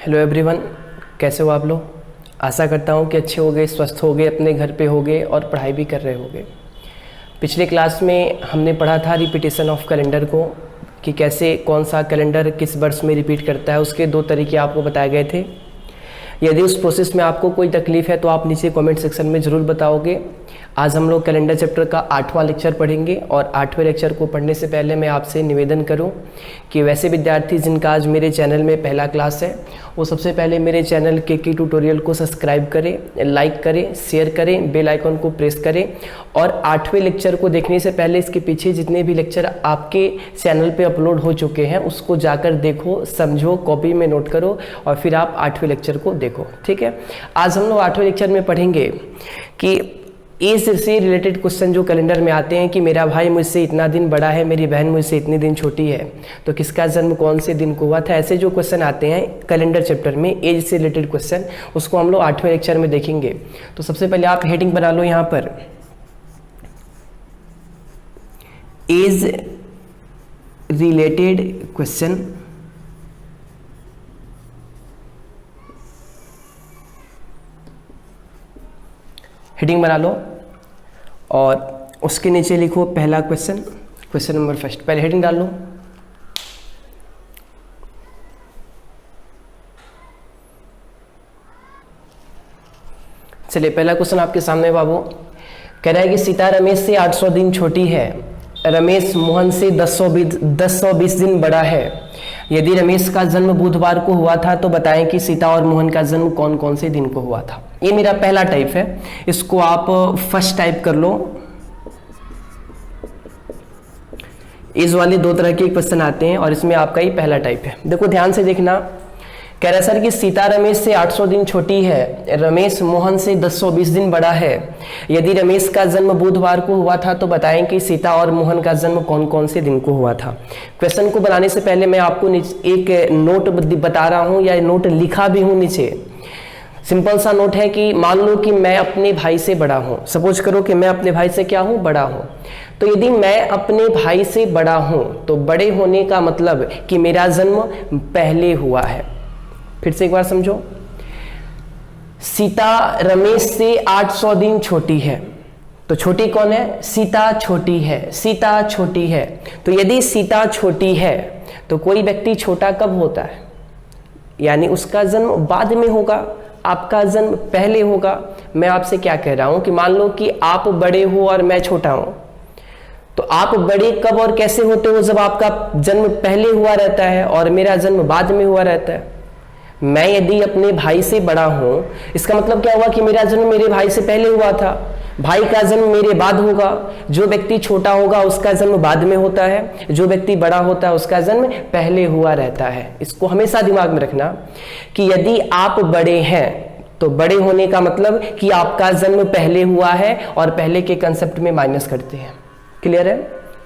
Hello everyone, कैसे हो आप लोग। आशा करता हूँ कि अच्छे होगे, स्वस्थ होगे, अपने घर पे होगे और पढ़ाई भी कर रहे होगे। पिछले क्लास में हमने पढ़ा था रिपीटेशन ऑफ कैलेंडर को, कि कैसे कौन सा कैलेंडर किस वर्ष में रिपीट करता है। उसके 2 तरीके आपको बताए गए थे। यदि उस प्रोसेस में आपको कोई तकलीफ़ है तो आप नीचे कमेंट सेक्शन में ज़रूर बताओगे। आज हम लोग कैलेंडर चैप्टर का 8वां लेक्चर पढ़ेंगे और 8वें लेक्चर को पढ़ने से पहले मैं आपसे निवेदन करूं कि वैसे विद्यार्थी जिनका आज मेरे चैनल में पहला क्लास है वो सबसे पहले मेरे चैनल के ट्यूटोरियल को सब्सक्राइब करें, लाइक करें, शेयर करें, बेल आइकन को प्रेस करें और 8वें लेक्चर को देखने से पहले इसके पीछे जितने भी लेक्चर आपके चैनल पर अपलोड हो चुके हैं उसको जाकर देखो, समझो, कॉपी में नोट करो और फिर आप 8वें लेक्चर को देखो। ठीक है। आज हम लोग 8वें लेक्चर में पढ़ेंगे कि एज से रिलेटेड क्वेश्चन जो कैलेंडर में आते हैं कि मेरा भाई मुझसे इतना दिन बड़ा है, मेरी बहन मुझसे इतने दिन छोटी है, तो किसका जन्म कौन से दिन को हुआ था। ऐसे जो क्वेश्चन आते हैं कैलेंडर चैप्टर में एज से रिलेटेड क्वेश्चन, उसको हम लोग 8वें लेक्चर में देखेंगे। तो सबसे पहले आप हेडिंग बना लो यहाँ पर, एज रिलेटेड क्वेश्चन। हेडिंग बना लो और उसके नीचे लिखो पहला क्वेश्चन, क्वेश्चन नंबर फर्स्ट। पहले हेडिंग डाल लो। चलिए, पहला क्वेश्चन आपके सामने बाबू कह रहा है कि सीता रमेश से 800 दिन छोटी है, रमेश मोहन से 1020 दिन बड़ा है। यदि रमेश का जन्म बुधवार को हुआ था तो बताएं कि सीता और मोहन का जन्म कौन कौन से दिन को हुआ था। ये मेरा पहला टाइप है, इसको आप फर्स्ट टाइप कर लो। इस वाले 2 तरह के क्वेश्चन आते हैं और इसमें आपका ही पहला टाइप है। देखो ध्यान से देखना, कह रहा है सर कि सीता रमेश से 800 दिन छोटी है, रमेश मोहन से 1020 दिन बड़ा है। यदि रमेश का जन्म बुधवार को हुआ था तो बताएं कि सीता और मोहन का जन्म कौन कौन से दिन को हुआ था। क्वेश्चन को बनाने से पहले मैं आपको एक नोट बता रहा हूं या नोट लिखा भी हूं नीचे। सिंपल सा नोट है कि मान लो कि मैं अपने भाई से बड़ा हूं, सपोज करो कि मैं अपने भाई से क्या हूं, बड़ा हूं। तो यदि मैं अपने भाई से बड़ा हूं तो बड़े होने का मतलब कि मेरा जन्म पहले हुआ है। फिर से एक बार समझो, सीता रमेश से 800 दिन छोटी है, तो छोटी कौन है, सीता छोटी है, सीता छोटी है। तो यदि सीता छोटी है तो कोई व्यक्ति छोटा कब होता है, यानी उसका जन्म बाद में होगा, आपका जन्म पहले होगा। मैं आपसे क्या कह रहा हूं कि मान लो कि आप बड़े हो और मैं छोटा हूं, तो आप बड़े कब और कैसे होते हो, जब आपका जन्म पहले हुआ रहता है और मेरा जन्म बाद में हुआ रहता है। मैं यदि अपने भाई से बड़ा हूं, इसका मतलब क्या हुआ कि मेरा जन्म मेरे भाई से पहले हुआ था, भाई का जन्म मेरे बाद होगा। जो व्यक्ति छोटा होगा उसका जन्म बाद में होता है, जो व्यक्ति बड़ा होता है उसका जन्म पहले हुआ रहता है। इसको हमेशा दिमाग में रखना कि यदि आप बड़े हैं तो बड़े होने का मतलब कि आपका जन्म पहले हुआ है और पहले के कंसेप्ट में माइनस करते हैं। क्लियर है,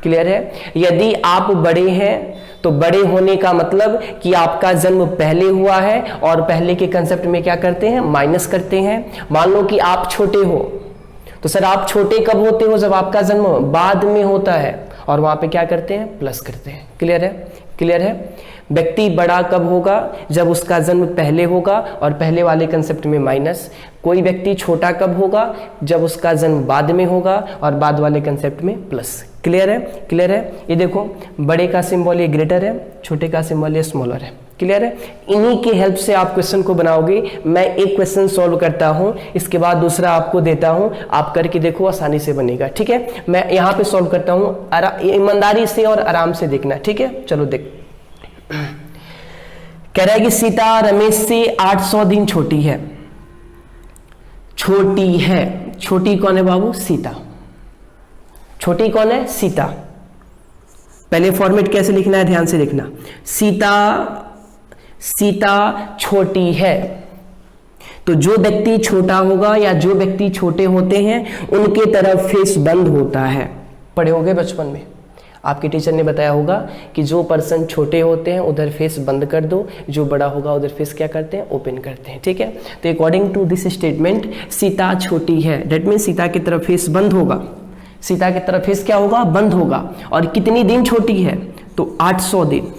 क्लियर है। यदि आप बड़े हैं तो बड़े होने का मतलब कि आपका जन्म पहले हुआ है और पहले के कंसेप्ट में क्या करते हैं, माइनस करते हैं। मान लो कि आप छोटे हो, तो सर आप छोटे कब होते हो, जब आपका जन्म बाद में होता है और वहां पे क्या करते हैं, प्लस करते हैं। क्लियर है, क्लियर है। व्यक्ति बड़ा कब होगा, जब उसका जन्म पहले होगा और पहले वाले कंसेप्ट में माइनस। कोई व्यक्ति छोटा कब होगा, जब उसका जन्म बाद में होगा और बाद वाले कंसेप्ट में प्लस। क्लियर है, क्लियर है। ये देखो, बड़े का सिंबल ये ग्रेटर है, छोटे का सिंबल ये स्मॉलर है। क्लियर है। इन्हीं की हेल्प से आप क्वेश्चन को बनाओगे। मैं एक क्वेश्चन सॉल्व करता हूं, इसके बाद दूसरा आपको देता हूं, आप करके देखो, आसानी से बनेगा। ठीक है, मैं यहां पे सॉल्व करता हूं, ईमानदारी से और आराम से देखना। ठीक है, चलो देख। कह रहा है कि सीता रमेश से 800 दिन छोटी है। छोटी है, छोटी कौन है बाबू, सीता। छोटी कौन है, सीता। पहले फॉर्मेट कैसे लिखना है, ध्यान से लिखना। सीता छोटी है, तो जो व्यक्ति छोटा होगा या जो व्यक्ति छोटे होते हैं उनके तरफ फेस बंद होता है। पढ़े होंगे बचपन में, आपके टीचर ने बताया होगा कि जो पर्सन छोटे होते हैं उधर फेस बंद कर दो, जो बड़ा होगा उधर फेस क्या करते हैं, ओपन करते हैं। ठीक है, तो according to this statement Sita छोटी है, दैट मीन सीता की तरफ फेस बंद होगा। सीता की तरफ फेस क्या होगा, बंद होगा। और कितनी दिन छोटी है, तो 800 दिन।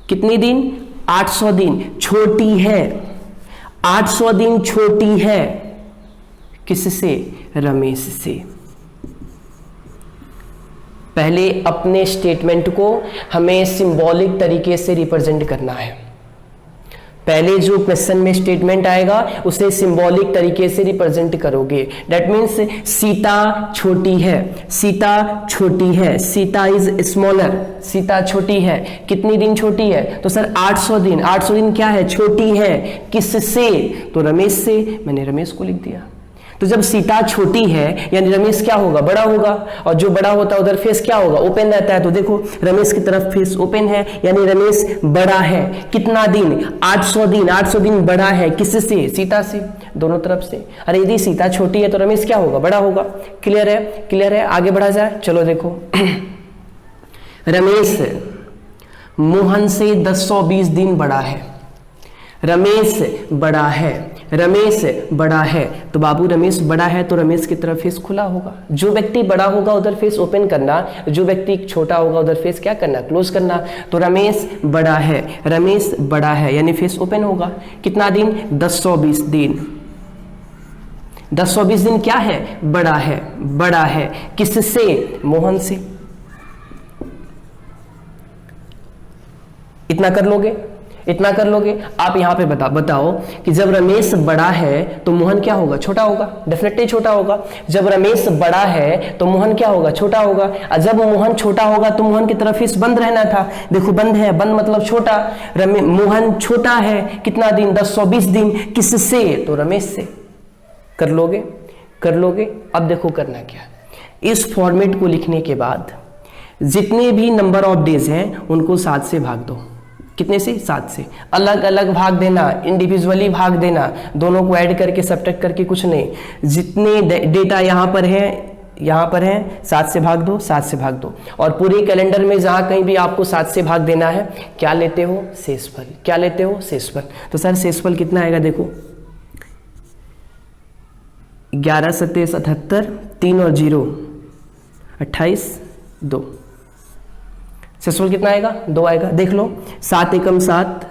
कितनी दिन? 800 दिन। छोटी है, 800 दिन छोटी है किससे? रमेश से। पहले अपने स्टेटमेंट को हमें सिंबॉलिक तरीके से रिप्रेजेंट करना है। पहले जो क्वेश्चन में स्टेटमेंट आएगा उसे सिंबॉलिक तरीके से रिप्रेजेंट करोगे। दैट मीन्स सीता छोटी है, सीता छोटी है, सीता इज स्मॉलर, सीता छोटी है। कितनी दिन छोटी है? तो सर 800 दिन। 800 दिन क्या है? छोटी है। किससे? तो रमेश से। मैंने रमेश को लिख दिया। तो जब सीता छोटी है यानी रमेश क्या होगा? बड़ा होगा। और जो बड़ा होता है उधर फेस क्या होगा? ओपन रहता है। तो देखो रमेश की तरफ फेस ओपन है यानी रमेश बड़ा है। कितना दिन? 800 दिन। 800 दिन बड़ा है किससे? सीता से। दोनों तरफ से। अरे यदि सीता छोटी है तो रमेश क्या होगा? बड़ा होगा। क्लियर है? क्लियर है? आगे बढ़ा जाए। चलो देखो रमेश मोहन से 10-20 दिन बड़ा है। रमेश बड़ा है, रमेश बड़ा है। तो बाबू रमेश बड़ा है तो रमेश की तरफ फेस खुला होगा। जो व्यक्ति बड़ा होगा उधर फेस ओपन करना, जो व्यक्ति छोटा होगा उधर फेस क्या करना? क्लोज करना। तो रमेश बड़ा है, रमेश बड़ा है यानी फेस ओपन होगा। कितना दिन? 10-20 दिन। 10-20 दिन क्या है? बड़ा है, बड़ा है। किससे? मोहन से। इतना कर लोगे? इतना कर लोगे? आप यहां पे बताओ कि जब रमेश बड़ा है तो मोहन क्या होगा? छोटा होगा। डेफिनेटली छोटा होगा। जब रमेश बड़ा है तो मोहन क्या होगा? छोटा होगा। और जब मोहन छोटा होगा तो मोहन की तरफ फेस बंद रहना था। देखो बंद है, बंद मतलब छोटा। मोहन छोटा है कितना दिन? 10-20 दिन। किससे? तो रमेश से। कर लोगे? कर लोगे? अब देखो करना क्या। इस फॉर्मेट को लिखने के बाद जितने भी नंबर ऑफ डेज हैं उनको 7 से भाग दो। कितने से? 7 से। अलग अलग भाग देना, इंडिविजुअली भाग देना, दोनों को ऐड करके सब्ट्रैक्ट करके कुछ नहीं। जितने डेटा यहाँ पर है 7 से भाग दो, 7 से भाग दो। और पूरे कैलेंडर में जहाँ कहीं भी आपको 7 से भाग देना है क्या लेते हो? शेषफल। क्या लेते हो? शेषफल। तो सर शेषफल कितना आएगा? देखो 11 7 77, 3 और 0 28, 2। शेषफल कितना आएगा? 2 आएगा। देख लो 7 एकम 7,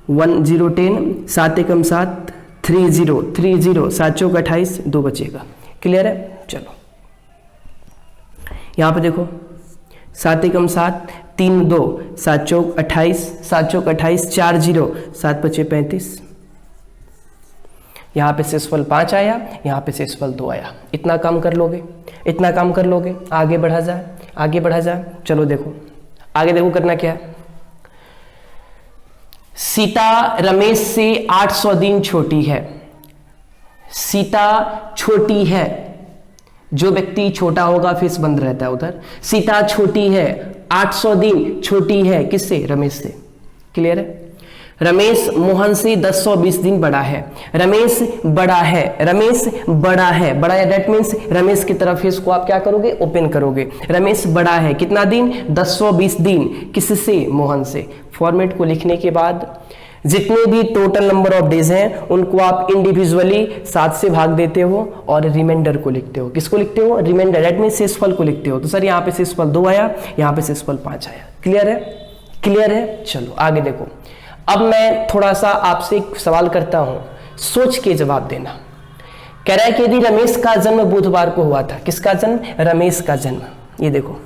1 0 10, 7 एकम 7, 3 0 3 0, 7 चौक 28, 2 बचेगा। क्लियर है? चलो यहां पे देखो 7 एकम 7, 3 2, 7 चौक 28, 7 चौक 28, 4 0, 7 बचे 35। यहाँ पे शेषफल 5 आया, यहाँ पे शेषफल 2 आया। इतना काम कर लोगे? इतना काम कर लोगे? आगे बढ़ा जाए, आगे बढ़ा जाए। चलो देखो आगे देखो करना क्या है। सीता रमेश से 800 दिन छोटी है। सीता छोटी है। जो व्यक्ति छोटा होगा फेस बंद रहता है उधर। सीता छोटी है, 800 दिन छोटी है किससे? रमेश से। क्लियर है? रमेश मोहन से 10-20 दिन बड़ा है। रमेश बड़ा है, रमेश बड़ा है, बड़ा है दैट मीन्स रमेश की तरफ फेस को आप क्या करोगे? ओपन करोगे। रमेश बड़ा है कितना दिन? 10-20 दिन। किससे? मोहन से। फॉर्मेट को लिखने के बाद जितने भी टोटल नंबर ऑफ डेज हैं उनको आप इंडिविजुअली 7 से भाग देते हो और रिमाइंडर को लिखते हो। किसको लिखते हो? रिमाइंडर दैट मीन्स शेषफल को लिखते हो। तो सर यहाँ पे शेषफल 2 आया, यहाँ पे शेषफल 5 आया। क्लियर है? क्लियर है? चलो आगे देखो। अब मैं थोड़ा सा आपसे एक सवाल करता हूं, सोच के जवाब देना। कह रहा है कि यदि रमेश का जन्म बुधवार को हुआ था। किसका जन्म? रमेश का जन्म। ये देखो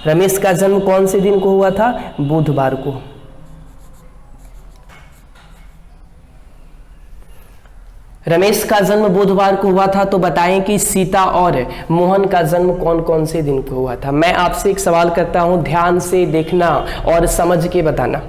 रमेश का जन्म कौन से दिन को हुआ था? बुधवार को। रमेश का जन्म बुधवार को हुआ था तो बताएं कि सीता और मोहन का जन्म कौन कौन से दिन को हुआ था। मैं आपसे एक सवाल करता हूं, ध्यान से देखना और समझ के बताना।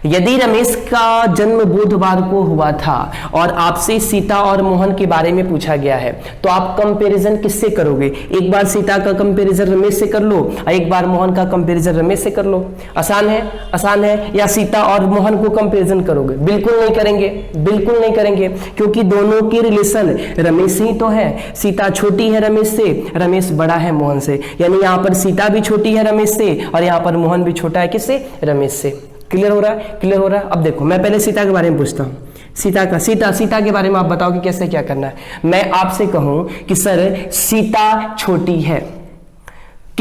यदि रमेश का जन्म बुधवार को हुआ था और आपसे सीता और मोहन के बारे में पूछा गया है तो आप कंपैरिजन किससे करोगे? एक बार सीता का कंपैरिजन रमेश से कर लो और एक बार मोहन का कंपैरिजन रमेश से कर लो। आसान है? आसान है? या सीता और मोहन को कंपैरिजन करोगे? बिल्कुल नहीं करेंगे, बिल्कुल नहीं करेंगे, क्योंकि दोनों की रिलेशन रमेश ही तो है। सीता छोटी है रमेश से, रमेश बड़ा है मोहन से, यानी यहाँ पर सीता भी छोटी है रमेश से और यहाँ पर मोहन भी छोटा है किससे? रमेश से। क्लियर हो रहा है? क्लियर हो रहा है? अब देखो मैं पहले सीता के बारे में पूछता हूँ। सीता के बारे में आप बताओ कि कैसे क्या करना है। मैं आपसे कहूं कि सर सीता छोटी है,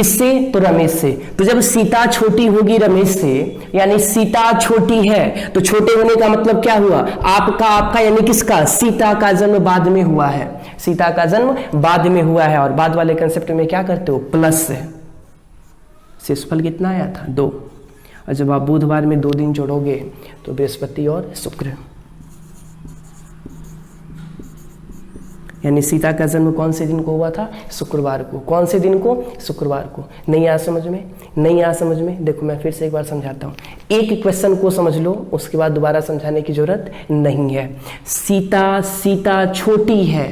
किससे? तो रमेश से। तो जब सीता छोटी होगी रमेश से, यानी सीता छोटी है, तो छोटे होने का मतलब क्या हुआ? आपका यानी किसका? सीता का जन्म बाद में हुआ है। सीता का जन्म बाद में हुआ है। और बाद वाले कंसेप्ट में क्या करते हो? प्लस से। शेषफल कितना आया था? 2। और जब आप बुधवार में 2 दिन जोड़ोगे तो बृहस्पति और शुक्र, यानी सीता का जन्म कौन से दिन को हुआ था? शुक्रवार को। कौन से दिन को? शुक्रवार को। नहीं आया समझ में? नहीं आया समझ में? देखो मैं फिर से एक बार समझाता हूँ। एक क्वेश्चन को समझ लो, उसके बाद दोबारा समझाने की जरूरत नहीं है। सीता छोटी है।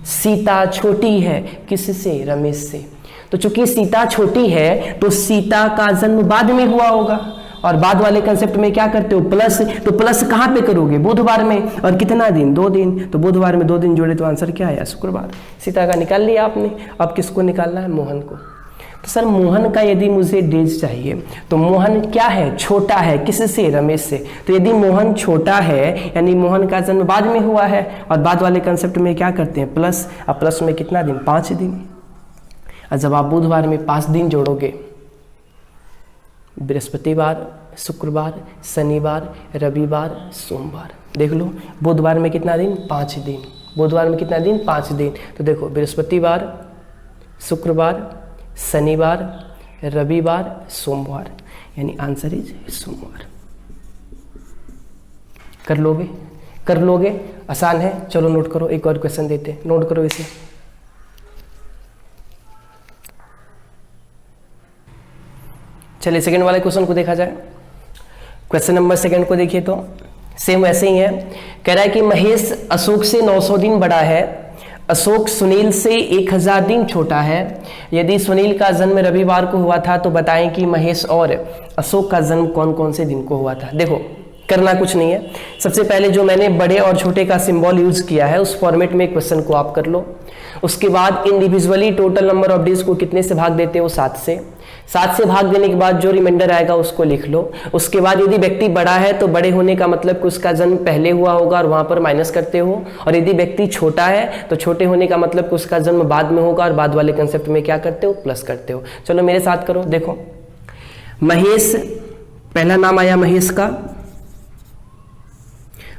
सीता छोटी है किससे? रमेश से। तो चूंकि सीता छोटी है तो सीता का जन्म बाद में हुआ होगा। और बाद वाले कंसेप्ट में क्या करते हो? प्लस। तो प्लस कहाँ पे करोगे? बुधवार में। और कितना दिन? 2 दिन। तो बुधवार में 2 दिन जोड़े तो आंसर क्या आया? शुक्रवार। सीता का निकाल लिया आपने। अब किसको निकालना है? मोहन को। तो सर मोहन का यदि मुझे डेज चाहिए तो मोहन क्या है? छोटा है। किससे? रमेश से। तो यदि मोहन छोटा है यानी मोहन का जन्म बाद में हुआ है। और बाद वाले कंसेप्ट में क्या करते हैं? प्लस। अब प्लस में कितना दिन? 5 दिन। और जब आप बुधवार में 5 दिन जोड़ोगे, बृहस्पतिवार, शुक्रवार, शनिवार, रविवार, सोमवार, देख लो बुधवार में कितना दिन? 5 दिन। बुधवार में कितना दिन? 5 दिन। तो देखो बृहस्पतिवार, शुक्रवार, शनिवार, रविवार, सोमवार, यानी आंसर इज सोमवार। कर लोगे? कर लोगे? आसान है। चलो नोट करो, एक और क्वेश्चन देते हैं, नोट करो इसे। चलिए सेकंड वाले क्वेश्चन को देखा जाए। क्वेश्चन नंबर 2 को देखिए तो सेम वैसे ही है। कह रहा है कि महेश अशोक से 900 दिन बड़ा है, अशोक सुनील से 1000 दिन छोटा है। यदि सुनील का जन्म रविवार को हुआ था तो बताएं कि महेश और अशोक का जन्म कौन कौन से दिन को हुआ था। देखो करना कुछ नहीं है। सबसे पहले जो मैंने बड़े और छोटे का सिंबल यूज किया है उस फॉर्मेट में क्वेश्चन को आप कर लो। उसके बाद individually total number of days को कितने से भाग देते हो? 7 से। 7 से भाग देने के बाद जो रिमाइंडर आएगा उसको लिख लो। उसके बाद यदि व्यक्ति बड़ा है तो बड़े होने का मतलब कि उसका जन्म पहले हुआ होगा और वहां पर माइनस करते हो। और यदि व्यक्ति छोटा है तो छोटे होने का मतलब कि उसका जन्म बाद में होगा और बाद वाले कंसेप्ट में क्या करते हो? प्लस करते हो। चलो मेरे साथ करो। देखो महेश, पहला नाम आया महेश का।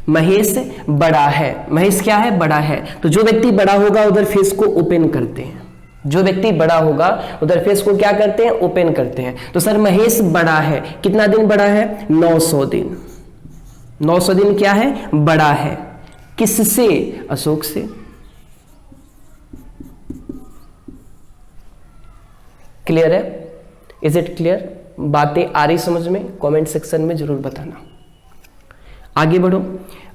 महेश बड़ा है। महेश क्या है? बड़ा है। तो जो व्यक्ति बड़ा होगा उधर फेस को ओपन करते हैं। जो व्यक्ति बड़ा होगा उधर फेस को क्या करते हैं? ओपन करते हैं। तो सर महेश बड़ा है। कितना दिन बड़ा है? 900 दिन। 900 दिन क्या है? बड़ा है। किससे? अशोक से। क्लियर है? Is it clear? बातें आ रही समझ में? कमेंट सेक्शन में जरूर बताना। आगे बढ़ो।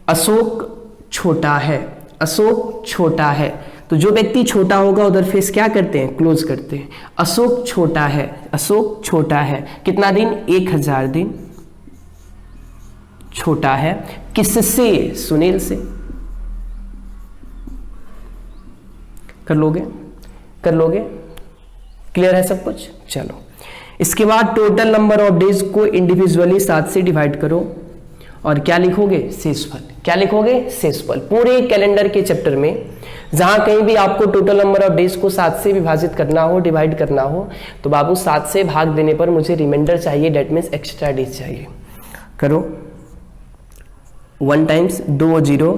अशोक छोटा है। अशोक छोटा है। तो जो व्यक्ति छोटा होगा उधर फेस क्या करते हैं? क्लोज करते हैं। अशोक छोटा है। अशोक छोटा है। कितना दिन? 1000 दिन छोटा है। किससे? सुनील से। कर लोगे? कर लोगे? क्लियर है सब कुछ? चलो इसके बाद टोटल नंबर ऑफ डेज को इंडिविजुअली 7 से डिवाइड करो और क्या लिखोगे? शेषफल। क्या लिखोगे? शेषफल। पूरे कैलेंडर के चैप्टर में जहां कहीं भी आपको टोटल नंबर ऑफ डेज को 7 से विभाजित करना हो, डिवाइड करना हो, तो बाबू 7 से भाग देने पर मुझे रिमाइंडर चाहिए, डेट मीन्स एक्स्ट्रा डेज चाहिए। करो 1 टाइम्स 2 0,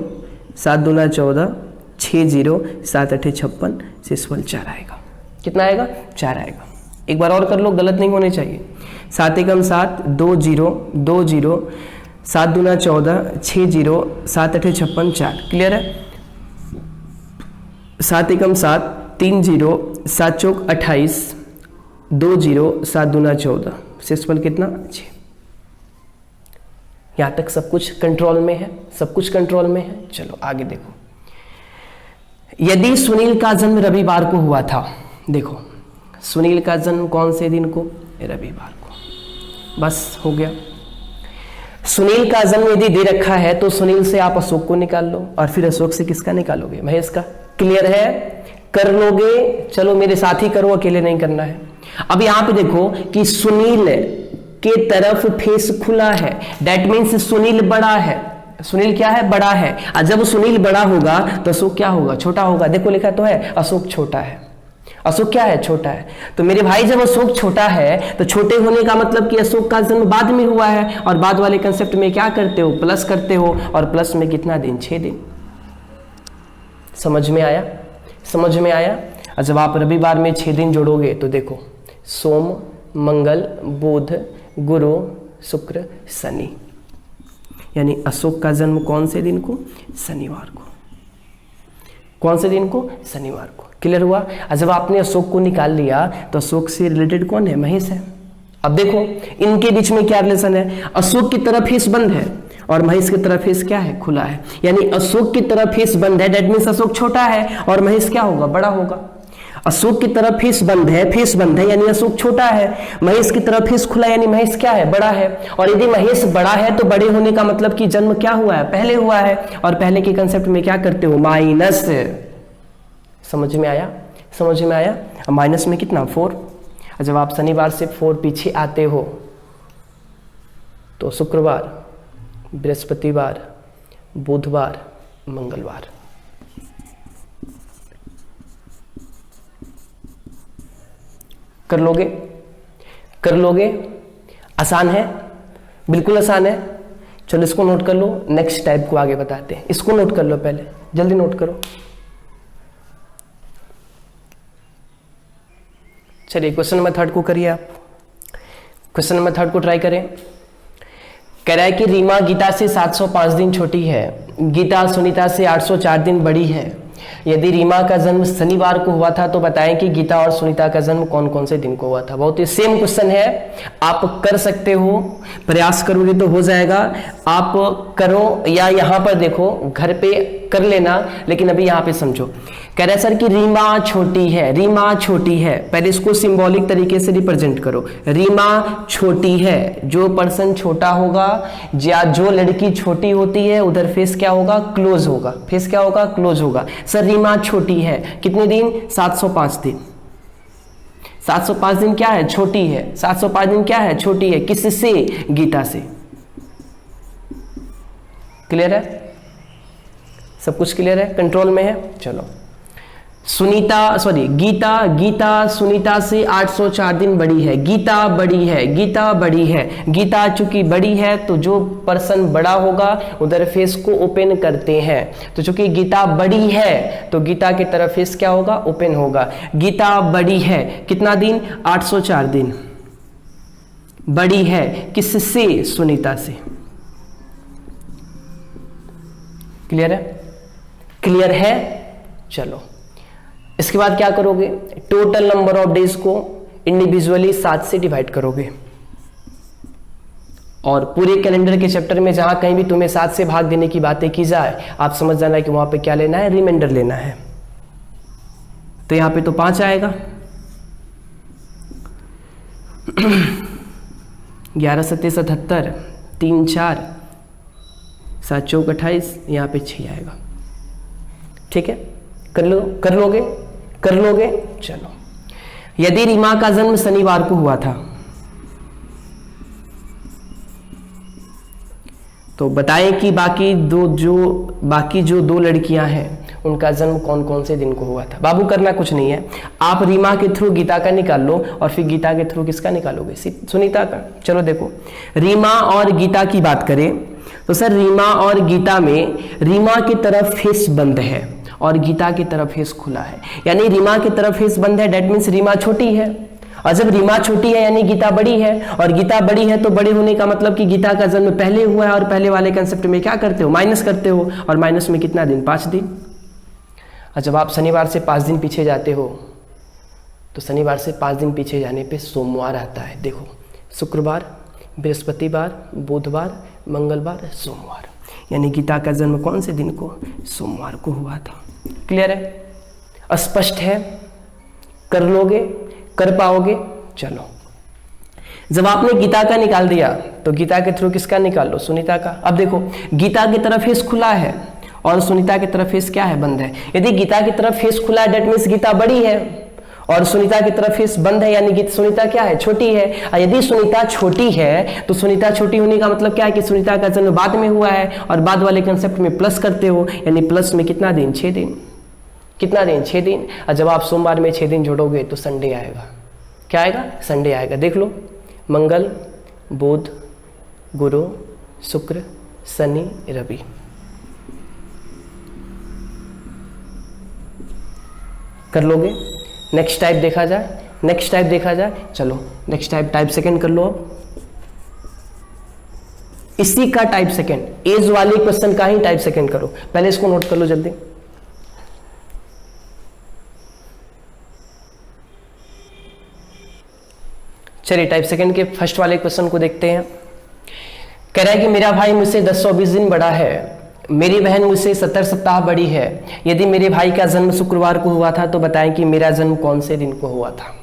7 दूना 14, 6 0, 7 8 56, शेषफल 4 आएगा। कितना आएगा? 4 आएगा। एक बार और कर लो, गलत नहीं होने चाहिए। 7 एकम 7, 2 0, 2 0, 7 दूना 14, 6 0, 7 8 56, 4। क्लियर है? 7 एकम 7, 3 0, 7 चौक 28, 2 0, 7 दूना 14, शेषफल कितना? 6। यहां तक सब कुछ कंट्रोल में है? सब कुछ कंट्रोल में है। चलो आगे देखो। यदि सुनील का जन्म रविवार को हुआ था, देखो सुनील का जन्म कौन से दिन को? रविवार को। बस हो गया। सुनील का जन्म यदि दे रखा है तो सुनील से आप अशोक को निकाल लो और फिर अशोक से किसका निकालोगे? महेश का। क्लियर है? कर लोगे? चलो मेरे साथ ही करो, अकेले नहीं करना है। अब यहां पे देखो कि सुनील के तरफ फेस खुला है, दैट मीन्स सुनील बड़ा है। सुनील क्या है? बड़ा है। और जब सुनील बड़ा होगा तो अशोक क्या होगा? छोटा होगा। देखो लिखा तो है अशोक छोटा है। अशोक क्या है? छोटा है। तो मेरे भाई जब अशोक छोटा है तो छोटे होने का मतलब कि अशोक का जन्म बाद में हुआ है, और बाद वाले कंसेप्ट में क्या करते हो? प्लस करते हो, और प्लस में कितना दिन? 6 दिन। समझ में आया? समझ में आया? और जब आप रविवार में 6 दिन जोड़ोगे तो देखो, सोम, मंगल, बुध, गुरु, शुक्र, शनि, यानी अशोक का जन्म कौन से दिन को? शनिवार को। कौन से दिन को? शनिवार को। क्लियर हुआ? और जब आपने अशोक को निकाल लिया तो अशोक से रिलेटेड कौन है? महेश है। अब देखो इनके बीच में क्या रिलेशन है? अशोक की तरफ फेस बंद है और महेश की तरफ फेस क्या है? खुला है। यानी अशोक की तरफ फेस बंद है, दैट मींस अशोक छोटा है, और महेश क्या होगा? बड़ा होगा। अशोक की तरफ फेस बंद है यानी अशोक छोटा है, महेश की तरफ फेस खुला यानी महेश क्या है? बड़ा है। और यदि महेश बड़ा है तो बड़े होने का मतलब कि जन्म क्या हुआ है? पहले हुआ है, और पहले के कंसेप्ट में क्या करते हो? माइनस। समझ में आया? समझ में आया? माइनस में कितना? 4। जब आप शनिवार से 4 पीछे आते हो तो शुक्रवार, बृहस्पतिवार, बुधवार, मंगलवार। कर लोगे? कर लोगे? आसान है? बिल्कुल आसान है। चलो इसको नोट कर लो, नेक्स्ट टाइप को आगे बताते हैं। इसको नोट कर लो, पहले जल्दी नोट करो। चलिए क्वेश्चन नंबर 3 को करिए आप। क्वेश्चन नंबर 3 को ट्राई करें। कह रहा है कि रीमा गीता से 705 दिन छोटी है, गीता सुनीता से 804 दिन बड़ी है। यदि रीमा का जन्म शनिवार को हुआ था तो बताएं कि गीता और सुनीता का जन्म कौन कौन से दिन को हुआ था। बहुत ही सेम क्वेश्चन है, आप कर सकते हो, प्रयास करोगे तो हो जाएगा। आप करो या यहाँ पर देखो, घर पे कर लेना, लेकिन अभी यहाँ पे समझो। कह रहा है सर कि रीमा छोटी है, रीमा छोटी है। पहले इसको सिंबॉलिक तरीके से रिप्रेजेंट करो। रीमा छोटी है, जो पर्सन छोटा होगा या जो लड़की छोटी होती है उधर फेस क्या होगा? क्लोज होगा। फेस क्या होगा? क्लोज होगा। सर रीमा छोटी है, कितने दिन? 705 दिन। 705 दिन क्या है? छोटी है। 705 दिन क्या है? छोटी है। किससे? गीता से। क्लियर है? सब कुछ क्लियर है? कंट्रोल में है? चलो। गीता सुनीता से 804 दिन बड़ी है। गीता बड़ी है, गीता बड़ी है। गीता चूंकि बड़ी है तो जो पर्सन बड़ा होगा उधर फेस को ओपन करते हैं। तो चूंकि गीता बड़ी है तो गीता की तरफ फेस क्या होगा? ओपन होगा। गीता बड़ी है, कितना दिन? 804 दिन। बड़ी है किससे? सुनीता से। क्लियर है? क्लियर है? चलो इसके बाद क्या करोगे? टोटल नंबर ऑफ डेज को इंडिविजुअली 7 से डिवाइड करोगे, और पूरे कैलेंडर के चैप्टर में जहां कहीं भी तुम्हें 7 से भाग देने की बातें की जाए, आप समझ जाना कि वहां पे क्या लेना है? रिमाइंडर लेना है। तो यहां पे तो 5 आएगा। 11 सत्ते 77, 3 4, 7 चौक 28, यहां पे 6 आएगा। ठीक है? कर लोगे? कर लोगे? चलो। यदि रीमा का जन्म शनिवार को हुआ था तो बताएं कि बाकी जो 2 लड़कियां हैं उनका जन्म कौन कौन से दिन को हुआ था। बाबू करना कुछ नहीं है, आप रीमा के थ्रू गीता का निकाल लो और फिर गीता के थ्रू किसका निकालोगे? सुनीता का। चलो देखो, रीमा और गीता की बात करें तो सर रीमा और गीता में रीमा की तरफ फेस बंद है और गीता की तरफ फेस खुला है। यानी रीमा की तरफ फेस बंद है, दैट मींस रीमा छोटी है, और जब रीमा छोटी है यानी गीता बड़ी है, और गीता बड़ी है तो बड़े होने का मतलब कि गीता का जन्म पहले हुआ है, और पहले वाले कंसेप्ट में क्या करते हो? माइनस करते हो, और माइनस में कितना दिन? 5 दिन। और जब आप शनिवार से 5 दिन पीछे जाते हो तो शनिवार से 5 दिन पीछे जाने पे सोमवार आता है। देखो, शुक्रवार, बृहस्पतिवार, बुधवार, मंगलवार, सोमवार, यानी गीता का जन्म कौन से दिन को? सोमवार को हुआ था। क्लियर है? स्पष्ट है? कर लोगे? कर पाओगे? चलो, जब आपने गीता का निकाल दिया तो गीता के थ्रू किसका निकाल लो? सुनीता का। अब देखो, गीता की तरफ फेस खुला है और सुनीता की तरफ फेस क्या है? बंद है। यदि गीता की तरफ फेस खुला है दैट मींस गीता बड़ी है, और सुनीता की तरफ फेस बंद है यानी सुनीता क्या है? छोटी है। और यदि सुनीता छोटी है तो सुनीता छोटी होने का मतलब क्या है? कि सुनीता का जन्म बाद में हुआ है, और बाद वाले कंसेप्ट में प्लस करते हो, यानी प्लस में कितना दिन? 6 दिन। कितना दिन? 6 दिन। और जब आप सोमवार में 6 दिन जोड़ोगे तो संडे आएगा। क्या आएगा? संडे आएगा। देख लो, मंगल, बुध, गुरु, शुक्र, शनि, रवि। कर लोगे? नेक्स्ट टाइप देखा जाए, नेक्स्ट टाइप देखा जाए। चलो नेक्स्ट टाइप सेकंड कर लो। अब इसी का टाइप सेकंड, एज वाले क्वेश्चन का ही टाइप सेकंड करो। पहले इसको नोट कर लो जल्दी। चलिए टाइप सेकंड के फर्स्ट वाले क्वेश्चन को देखते हैं। कह रहा है कि मेरा भाई मुझसे 10-20 दिन बड़ा है, मेरी बहन मुझसे 70 सप्ताह बड़ी है। यदि मेरे भाई का जन्म शुक्रवार को हुआ था तो बताएं कि मेरा जन्म कौन से दिन को हुआ था।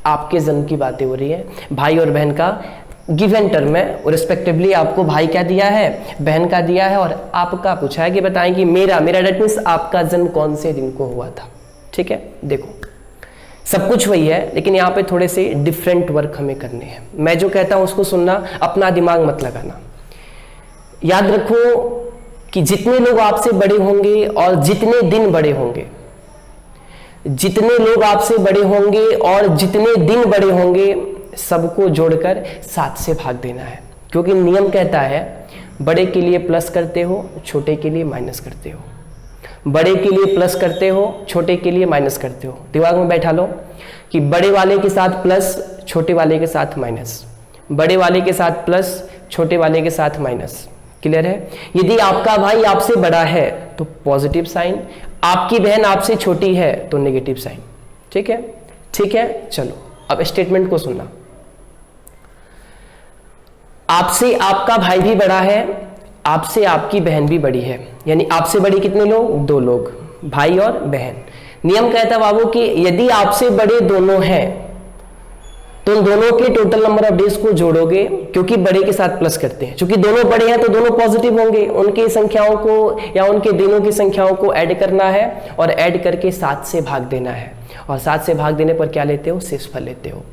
आपके जन्म की बातें हो रही है, भाई और बहन का गिवन टर्म है, और रिस्पेक्टिवली आपको भाई क्या दिया है, बहन का दिया है, और आपका पूछा है कि बताएं कि मेरा डेट मीन्स आपका जन्म कौन से दिन को हुआ था। ठीक है, देखो सब कुछ वही है, लेकिन यहाँ पे थोड़े से डिफरेंट वर्क हमें करने हैं। मैं जो कहता हूँ उसको सुनना, अपना दिमाग मत लगाना। याद रखो कि जितने लोग आपसे बड़े होंगे और जितने दिन बड़े होंगे, जितने लोग आपसे बड़े होंगे और जितने दिन बड़े होंगे, सबको जोड़कर 7 से भाग देना है। क्योंकि नियम कहता है बड़े के लिए प्लस करते हो, छोटे के लिए माइनस करते हो। बड़े के लिए प्लस करते हो, छोटे के लिए माइनस करते हो। दिमाग में बैठा लो कि बड़े वाले के साथ प्लस, छोटे वाले के साथ माइनस, बड़े वाले के साथ प्लस, छोटे वाले के साथ माइनस। क्लियर है? यदि आपका भाई आपसे बड़ा है तो पॉजिटिव साइन, आपकी बहन आपसे छोटी है तो नेगेटिव साइन। ठीक है? ठीक है, चलो अब स्टेटमेंट को सुनना। आपसे आपका भाई भी बड़ा है, आपसे आपकी बहन भी बड़ी है, यानी आपसे बड़ी कितने लोग? 2 लोग, भाई और बहन। नियम कहता है बाबू कि यदि आपसे बड़े दोनों हैं तो उन दोनों के टोटल नंबर ऑफ डेज को जोड़ोगे, क्योंकि बड़े के साथ प्लस करते हैं। क्योंकि दोनों बड़े हैं तो दोनों पॉजिटिव होंगे, उनकी संख्याओं को या उनके दिनों की संख्याओं को ऐड करना है और ऐड करके 7 से भाग देना है। और 7 से भाग देने पर क्या लेते हो? शेषफल लेते हो।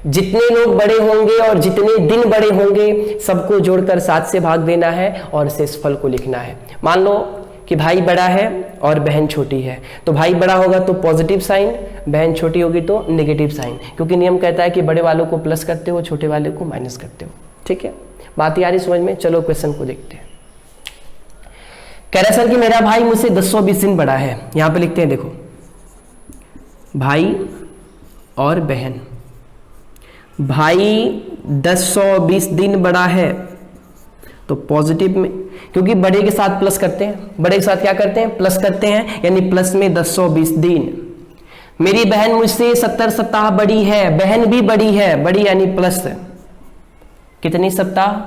जितने लोग बड़े होंगे और जितने दिन बड़े होंगे, सबको जोड़कर 7 से भाग देना है और शेषफल को लिखना है। मान लो कि भाई बड़ा है और बहन छोटी है, तो भाई बड़ा होगा तो पॉजिटिव साइन, बहन छोटी होगी तो नेगेटिव साइन। क्योंकि नियम कहता है कि बड़े वालों को प्लस करते हो, छोटे वाले को माइनस करते हो। ठीक है, बात यार समझ में? चलो क्वेश्चन को देखते हैं। कह रहा है सर कि मेरा भाई मुझसे 10-20 दिन बड़ा है। यहां पे लिखते हैं, देखो भाई और बहन, भाई 10-20 दिन बड़ा है तो पॉजिटिव में, क्योंकि बड़े के साथ प्लस करते हैं, बड़े के साथ क्या करते हैं? प्लस करते हैं, यानी प्लस में 10-20 दिन। मेरी बहन मुझसे 70 सप्ताह बड़ी है, बहन भी बड़ी है, बड़ी यानी प्लस। कितनी सप्ताह?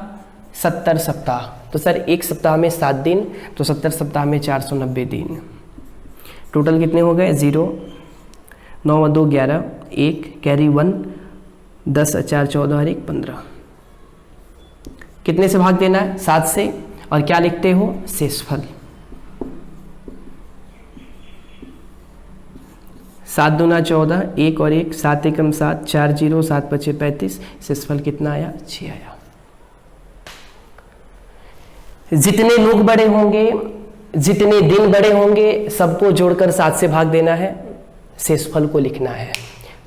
70 सप्ताह। तो सर एक सप्ताह में 7 दिन, तो 70 सप्ताह में 490 दिन। टोटल कितने हो गए? 0, 9 2 11, 1 कैरी 1, 10 4 14 और 1 15। कितने से भाग देना है? 7 से। और क्या लिखते हो? शेषफल। 7 दूना 14, 1 और 1, 7 एकम 7, 4 0, 7 5 35। शेषफल कितना आया? 6 आया। जितने लोग बड़े होंगे, जितने दिन बड़े होंगे, सबको जोड़कर 7 से भाग देना है, शेषफल को लिखना है।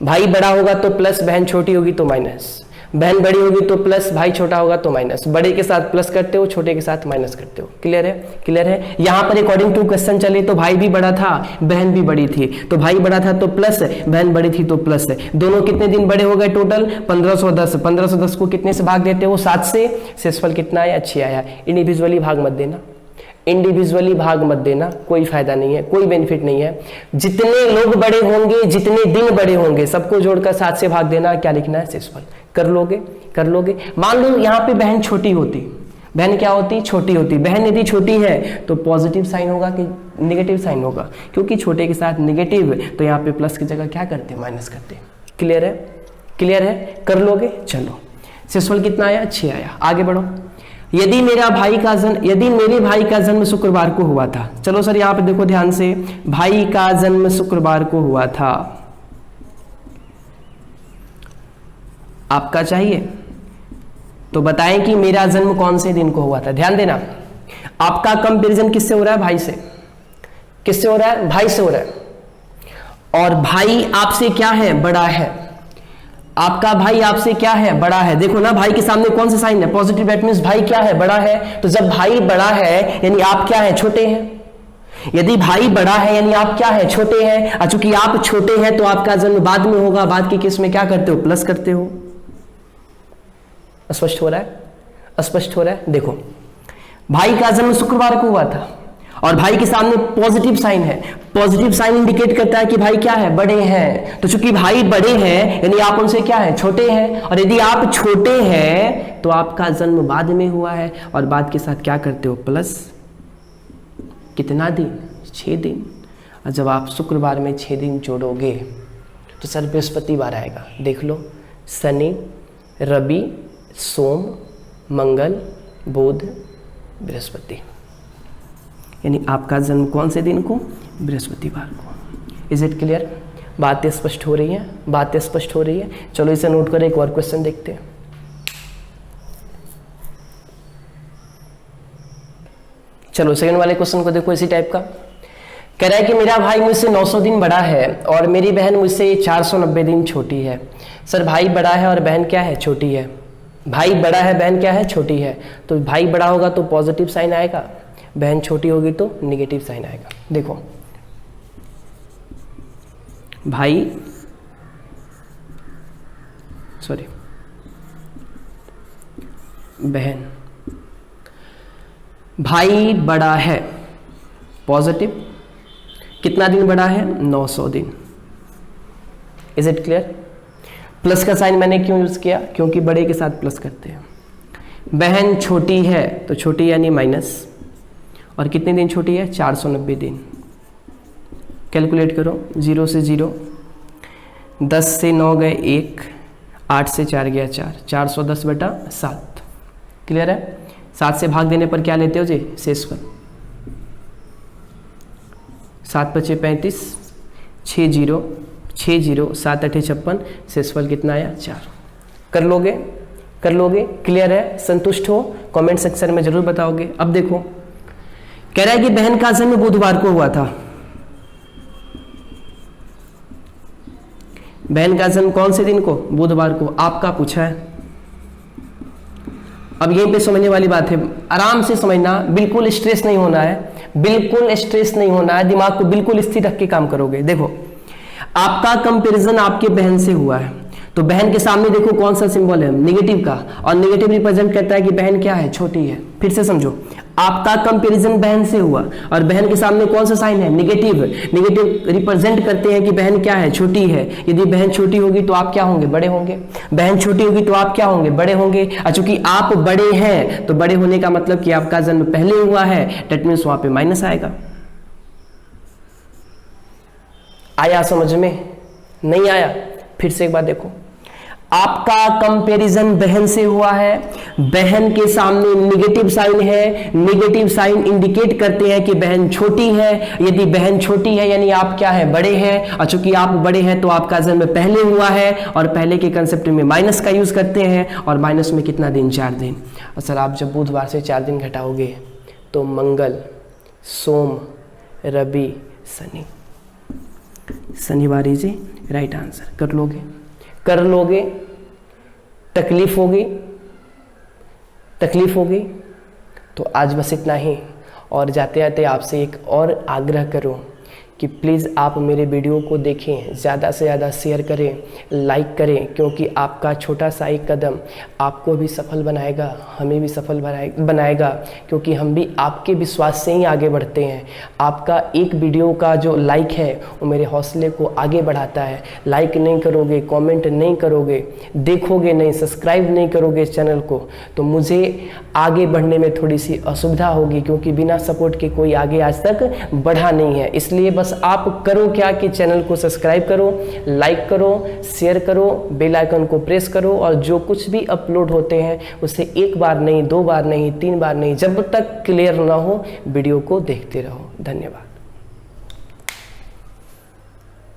भाई बड़ा होगा तो प्लस, बहन छोटी होगी तो माइनस, बहन बड़ी होगी तो प्लस, भाई छोटा होगा तो माइनस। बड़े के साथ प्लस करते हो, छोटे के साथ माइनस करते हो। क्लियर है? क्लियर है? यहां पर अकॉर्डिंग टू क्वेश्चन चले तो भाई भी बड़ा था, बहन भी बड़ी थी, तो भाई बड़ा था तो प्लस, बहन बड़ी थी तो प्लस। दोनों कितने दिन बड़े हो गए? टोटल 1510। 1510 को कितने से भाग देते हो? 7 से। शेषफल कितना आया? 6 आया। इंडिविजुअली भाग मत देना, इंडिविजुअली भाग मत देना, कोई फायदा नहीं है, कोई बेनिफिट नहीं है। जितने लोग बड़े होंगे, जितने दिन बड़े होंगे, सबको जोड़कर 7 से भाग देना। क्या लिखना है? शेषफल। कर लोगे? कर लोगे? मान लो यहाँ पे बहन छोटी होती, बहन क्या होती? छोटी होती। बहन यदि छोटी है तो पॉजिटिव साइन होगा कि नेगेटिव साइन होगा? क्योंकि छोटे के साथ नेगेटिव, तो यहाँ पे प्लस की जगह क्या करते? माइनस करते। क्लियर है? क्लियर है? कर लोगे? चलो शेषफल कितना आया? 6 आया। आगे बढ़ो। यदि मेरे भाई का जन्म शुक्रवार को हुआ था। चलो सर यहाँ पे देखो ध्यान से, भाई का जन्म शुक्रवार को हुआ था, आपका चाहिए तो बताएं कि मेरा जन्म कौन से दिन को हुआ था। ध्यान देना, आपका कंपैरिजन किससे हो रहा है? भाई से। किससे हो रहा है? भाई से हो रहा है। और भाई आपसे क्या है, बड़ा है। आपका भाई आपसे क्या है, बड़ा है। देखो ना भाई के सामने कौन सा साइन है, पॉजिटिव, दैट मींस भाई क्या है, बड़ा है। तो जब भाई बड़ा है यानी आप क्या है, छोटे हैं। यदि भाई बड़ा है यानी आप क्या है, छोटे हैं। और चूंकि आप छोटे हैं तो आपका जन्म बाद में होगा, बाद के केस में क्या करते हो, प्लस करते हो। स्पष्ट हो रहा है, स्पष्ट हो रहा है। देखो भाई का जन्म शुक्रवार को हुआ था और भाई के सामने पॉजिटिव साइन है। पॉजिटिव साइन इंडिकेट करता है कि भाई क्या है, बड़े हैं। तो चूंकि भाई बड़े हैं यानी आप उनसे क्या है, छोटे हैं। और यदि आप छोटे हैं तो आपका जन्म बाद में हुआ है और बाद के साथ क्या करते हो, प्लस। कितना दिन, 6 दिन। और जब आप शुक्रवार में 6 दिन जोड़ोगे तो सर बृहस्पतिवार आएगा। देख लो, शनि, रवि, सोम, मंगल, बुध, बृहस्पति, यानी आपका जन्म कौन से दिन को, बृहस्पतिवार को। Is it clear? बातें स्पष्ट हो रही हैं, बातें स्पष्ट हो रही है। चलो इसे नोट करें, एक और क्वेश्चन देखते हैं। चलो सेकंड वाले क्वेश्चन को देखो, इसी टाइप का कह रहा है कि मेरा भाई मुझसे 900 दिन बड़ा है और मेरी बहन मुझसे 490 दिन छोटी है। सर भाई बड़ा है और बहन क्या है, छोटी है। भाई बड़ा है, बहन क्या है, छोटी है। तो भाई बड़ा होगा तो पॉजिटिव साइन आएगा, बहन छोटी होगी तो निगेटिव साइन आएगा। देखो भाई, सॉरी, बहन, भाई बड़ा है, पॉजिटिव। कितना दिन बड़ा है, 900 दिन। Is it clear? प्लस का साइन मैंने क्यों यूज किया, क्योंकि बड़े के साथ प्लस करते हैं। बहन छोटी है तो छोटी यानी माइनस, और कितने दिन छोटी है, 490 दिन। कैलकुलेट करो, 0 से 0, 10 से 9 गए 1, 8 से 4 गया 4, 410/7। क्लियर है? 7 से भाग देने पर क्या लेते हो जी, शेषफल। 7 × 5 = 35, 6 0, 7 × 8 = 56, शेषफल कितना आया, 4। कर लोगे, कर लोगे? क्लियर है, संतुष्ट हो? कमेंट सेक्शन में जरूर बताओगे। अब देखो कह रहा है कि बहन का जन्म बुधवार को हुआ था। बहन का जन्म कौन से दिन को, बुधवार को। आपका पूछा है। अब यहीं पे समझने वाली बात है, आराम से समझना, बिल्कुल स्ट्रेस नहीं होना है, बिल्कुल स्ट्रेस नहीं होना है। दिमाग को बिल्कुल स्थिर रख के काम करोगे। देखो आपका कंपैरिजन आपके बहन से हुआ है तो बहन के सामने देखो कौन सा सिंबल है, नेगेटिव का, और नेगेटिव रिप्रेजेंट करता है कि बहन क्या है, छोटी है। फिर से समझो, आपका कंपैरिजन बहन से हुआ और बहन के सामने कौन सा साइन है, नेगेटिव। नेगेटिव रिप्रेजेंट करते हैं कि बहन क्या है, छोटी है। यदि बहन छोटी होगी तो आप क्या होंगे, बड़े होंगे। बहन छोटी होगी तो आप क्या होंगे, बड़े होंगे। और चूंकि आप बड़े हैं तो बड़े होने का मतलब कि आपका जन्म पहले हुआ है, दैट मींस वहां पे माइनस आएगा। आया समझ में? नहीं आया? फिर से एक बार देखो, आपका कंपैरिजन बहन से हुआ है, बहन के सामने नेगेटिव साइन है। नेगेटिव साइन इंडिकेट करते हैं कि बहन छोटी है। यदि बहन छोटी है यानी आप क्या है, बड़े हैं। और चूंकि आप बड़े हैं तो आपका जन्म पहले हुआ है और पहले के कंसेप्ट में माइनस का यूज करते हैं। और माइनस में कितना दिन, 4 दिन। और सर आप जब बुधवार से 4 दिन घटाओगे तो मंगल, सोम, रवि, शनि, शनिवार इज राइट आंसर। कर लोगे, कर लोगे? तकलीफ होगी, तकलीफ होगी? तो आज बस इतना ही। और जाते जाते आपसे एक और आग्रह करूं कि प्लीज़ आप मेरे वीडियो को देखें, ज़्यादा से ज़्यादा शेयर करें, लाइक करें, क्योंकि आपका छोटा सा एक कदम आपको भी सफल बनाएगा, हमें भी सफल बनाएगा, क्योंकि हम भी आपके विश्वास से ही आगे बढ़ते हैं। आपका एक वीडियो का जो लाइक है वो मेरे हौसले को आगे बढ़ाता है। लाइक नहीं करोगे, कमेंट नहीं करोगे, देखोगे नहीं, सब्सक्राइब नहीं करोगे इस चैनल को, तो मुझे आगे बढ़ने में थोड़ी सी असुविधा होगी, क्योंकि बिना सपोर्ट के कोई आगे आज तक बढ़ा नहीं है। इसलिए बस आप करो क्या कि चैनल को सब्सक्राइब करो, लाइक करो, शेयर करो, बेल आइकन को प्रेस करो, और जो कुछ भी अपलोड होते हैं उसे 1 बार नहीं, 2 बार नहीं, 3 बार नहीं, जब तक क्लियर ना हो वीडियो को देखते रहो। धन्यवाद।